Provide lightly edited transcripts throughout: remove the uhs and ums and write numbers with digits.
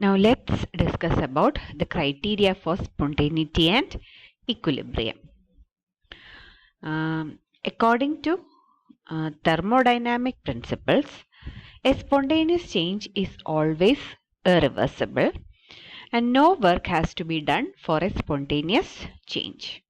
Now let's discuss about the criteria for spontaneity and equilibrium. According to thermodynamic principles, a spontaneous change is always irreversible and no work has to be done for a spontaneous change.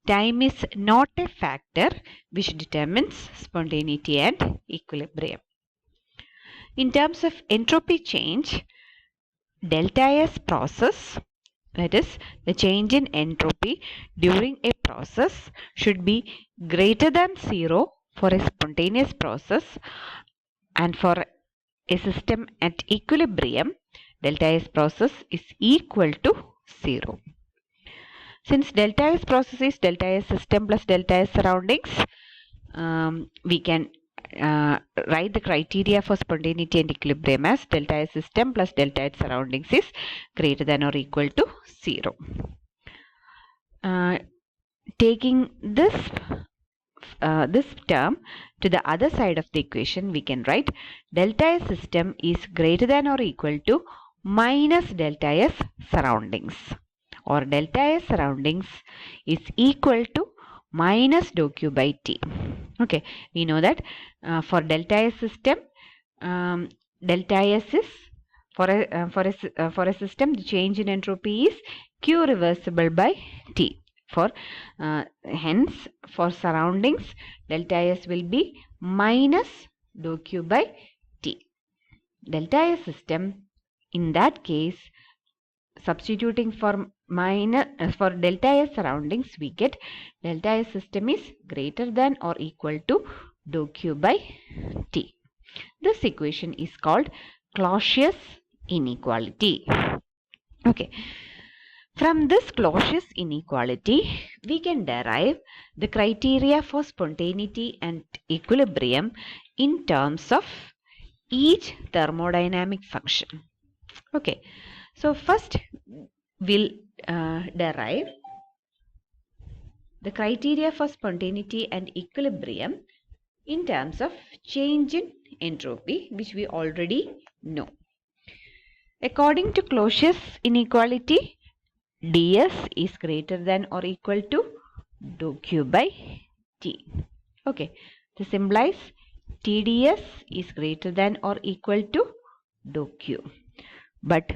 Time is not a factor which determines spontaneity and equilibrium. In terms of entropy change, delta S process, that is the change in entropy during a process, should be greater than 0 for a spontaneous process, and for a system at equilibrium, delta S process is equal to 0. Since delta S process is delta S system plus delta S surroundings, we can write the criteria for spontaneity and equilibrium as delta S system plus delta S surroundings is greater than or equal to 0. Taking this term to the other side of the equation, we can write delta S system is greater than or equal to minus delta S surroundings, or delta S surroundings is equal to minus dou Q by T. Okay, we know that for delta S system, delta S is for a system, the change in entropy is Q reversible by T. Hence, for surroundings, delta S will be minus dou Q by T. Delta S system, in that case, substituting for delta S surroundings, we get delta S system is greater than or equal to dou Q by T. This equation is called Clausius inequality. Okay. From this Clausius inequality, we can derive the criteria for spontaneity and equilibrium in terms of each thermodynamic function. Okay, so first we'll derive the criteria for spontaneity and equilibrium in terms of change in entropy, which we already know. According to Clausius inequality, ds is greater than or equal to dou Q by T. Okay, this implies TDS is greater than or equal to dou Q. But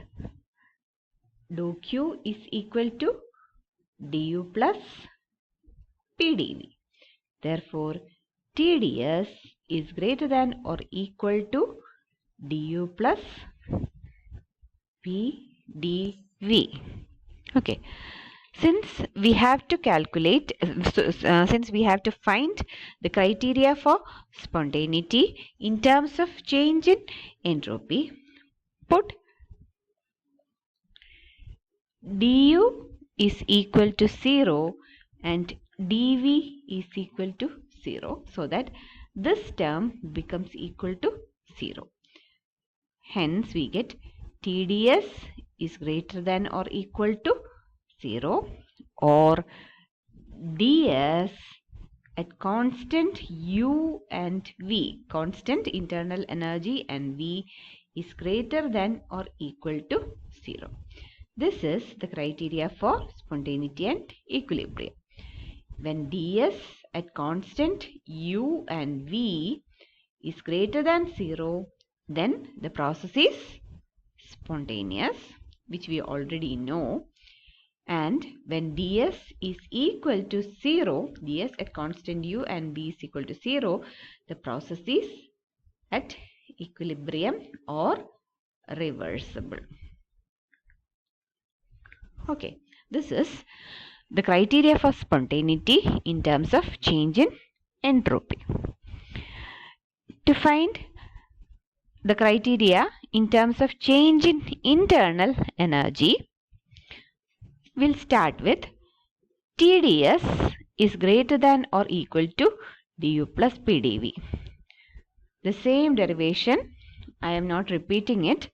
dou Q is equal to du plus PdV. Therefore, TDS is greater than or equal to du plus PdV. Okay, since we have to calculate, since we have to find the criteria for spontaneity in terms of change in entropy, put du is equal to 0 and dv is equal to 0, so that this term becomes equal to 0. Hence, we get TDS is greater than or equal to 0, or ds at constant U and V, constant internal energy and V, is greater than or equal to 0. This is the criteria for spontaneity and equilibrium. When ds at constant U and V is greater than 0, then the process is spontaneous, which we already know. And when ds is equal to 0, ds at constant U and V is equal to 0, the process is at equilibrium or reversible. Okay, this is the criteria for spontaneity in terms of change in entropy. To find the criteria in terms of change in internal energy, we'll start with TDS is greater than or equal to du plus PdV. The same derivation, I am not repeating it.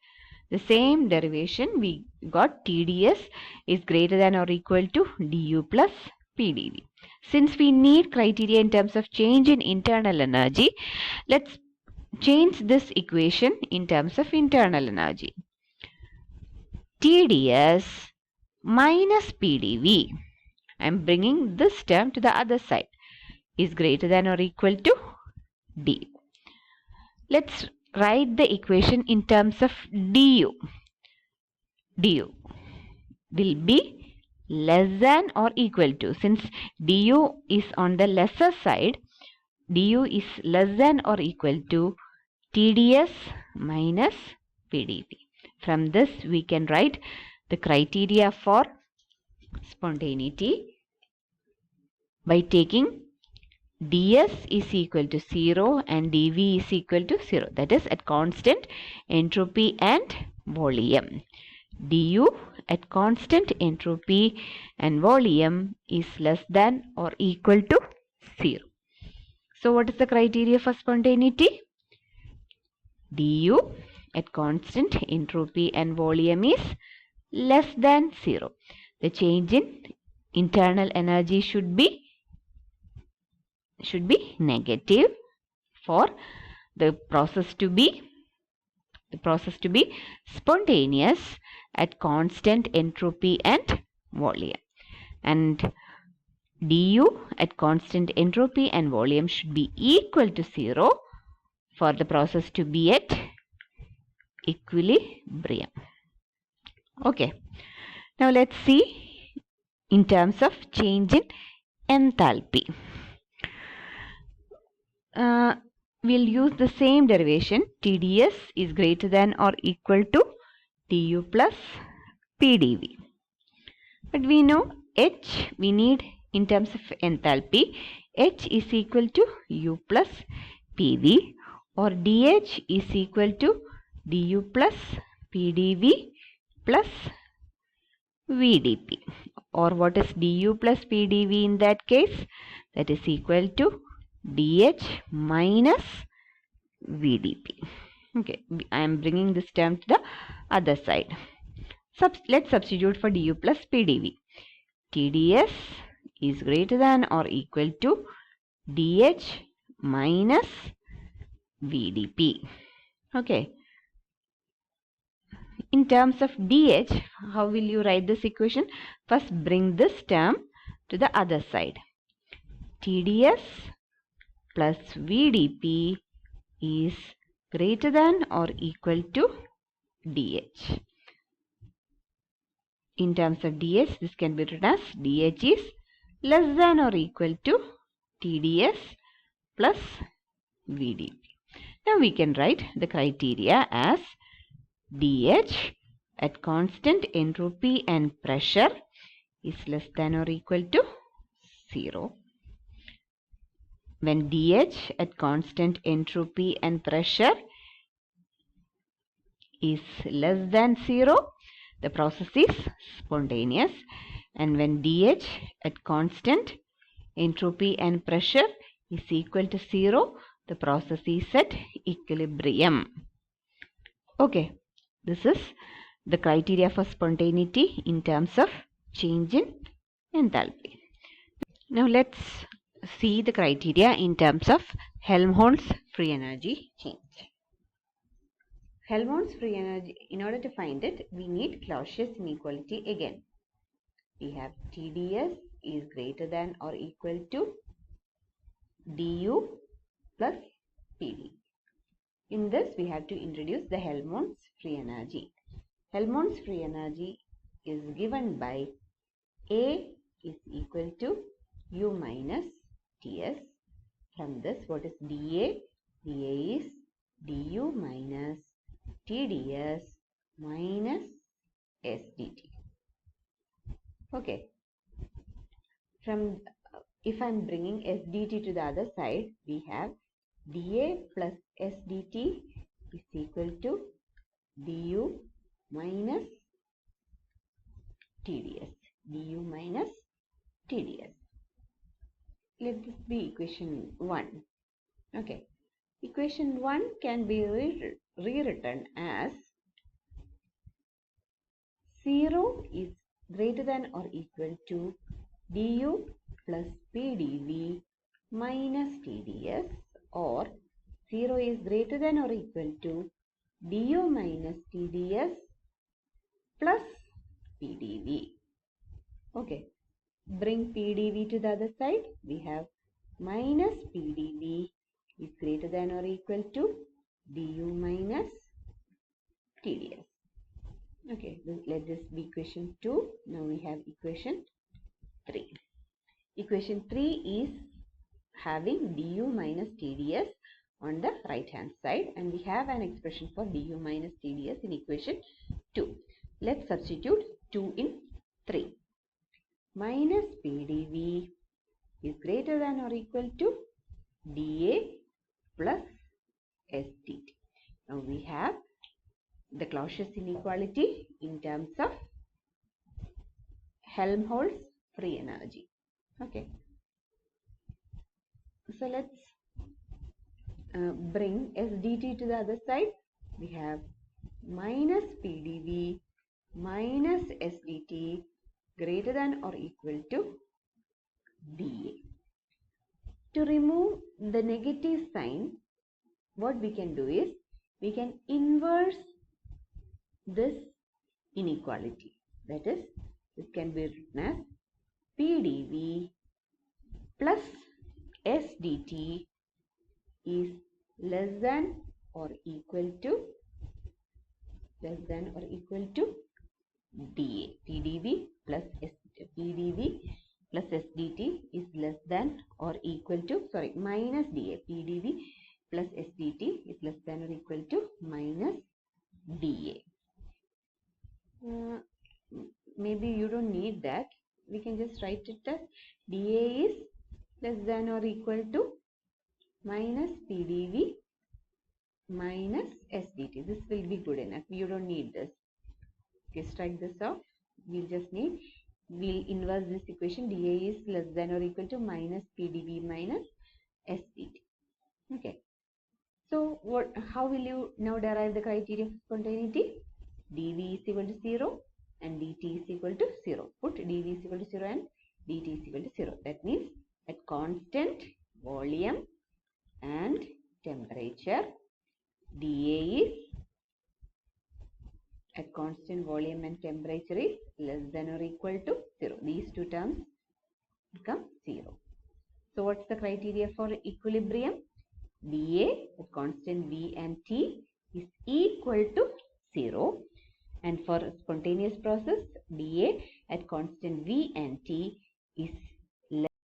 The same derivation, we got TDS is greater than or equal to du plus PdV. Since we need criteria in terms of change in internal energy, let's change this equation in terms of internal energy. TDS minus PDV. I am bringing this term to the other side, is greater than or equal to D. Let's write the equation in terms of du. Du will be less than or equal to, since du is on the lesser side, du is less than or equal to TDS minus PDV. From this we can write the criteria for spontaneity by taking ds is equal to 0 and dv is equal to 0. That is at constant entropy and volume. du at constant entropy and volume is less than or equal to 0. So what is the criteria for spontaneity? du at constant entropy and volume is less than 0. The change in internal energy should be negative for the process to be spontaneous at constant entropy and volume. And du at constant entropy and volume should be equal to 0 for the process to be at equilibrium. Okay. Now let's see in terms of change in enthalpy. We'll use the same derivation. TDS is greater than or equal to du plus PDV. But we know H we need in terms of enthalpy. H is equal to U plus PV, or DH is equal to du plus PDV plus VDP. Or what is du plus PDV in that case? That is equal to dH minus VDP. Okay, I am bringing this term to the other side. Let's substitute for du plus PDV. TDS is greater than or equal to dH minus VDP. Okay. In terms of dH, how will you write this equation? First, bring this term to the other side. TDS plus VDP is greater than or equal to dH. In terms of dH, this can be written as dH is less than or equal to TDS plus VDP. Now we can write the criteria as dH at constant entropy and pressure is less than or equal to 0. When dH at constant entropy and pressure is less than 0, the process is spontaneous. And when dH at constant entropy and pressure is equal to 0, the process is at equilibrium. Okay, this is the criteria for spontaneity in terms of change in enthalpy. Now let's see the criteria in terms of Helmholtz free energy change. Helmholtz free energy, in order to find it, we need Clausius inequality again. We have TDS is greater than or equal to du plus PD. In this, we have to introduce the Helmholtz free energy. Helmholtz free energy is given by A is equal to U minus Ts. From this, what is dA? dA is du minus TDS minus SDT. Okay. From if I am bringing SDT to the other side, we have dA plus SDT is equal to du minus TDS. du minus TDS. Let this be equation 1. Okay. Equation 1 can be rewritten as 0 is greater than or equal to du plus PDV minus TDS, or 0 is greater than or equal to du minus TDS plus PdV. Okay, bring PdV to the other side. We have minus PdV is greater than or equal to du minus TdS. Okay, let this be equation 2. Now we have equation 3. Equation 3 is having du minus TdS on the right hand side, and we have an expression for du minus TdS in equation 2. Let's substitute 2 in 3. Minus PdV is greater than or equal to dA plus SDT. Now we have the Clausius inequality in terms of Helmholtz free energy. Okay. So let's bring SDT to the other side. We have minus PdV minus SDT greater than or equal to dA. To remove the negative sign, what we can do is we can inverse this inequality. That is, it can be written as PdV plus SDT is less than or equal to dA. PdV plus SDT is less than or equal to, minus dA. PdV plus SDT is less than or equal to minus dA. Maybe you don't need that. We can just write it as dA is less than or equal to minus PdV minus SDT. This will be good enough. You don't need this. Okay, strike this off. We'll inverse this equation. dA is less than or equal to minus PdV minus SDT. Okay. So how will you now derive the criteria for spontaneity? dV is equal to 0 and dt is equal to 0. Put dV is equal to 0 and dt is equal to 0. That means at constant volume and temperature, dA is at constant volume and temperature is less than or equal to 0. These two terms become 0. So what's the criteria for equilibrium? dA at constant V and T is equal to 0, and for spontaneous process, dA at constant V and T is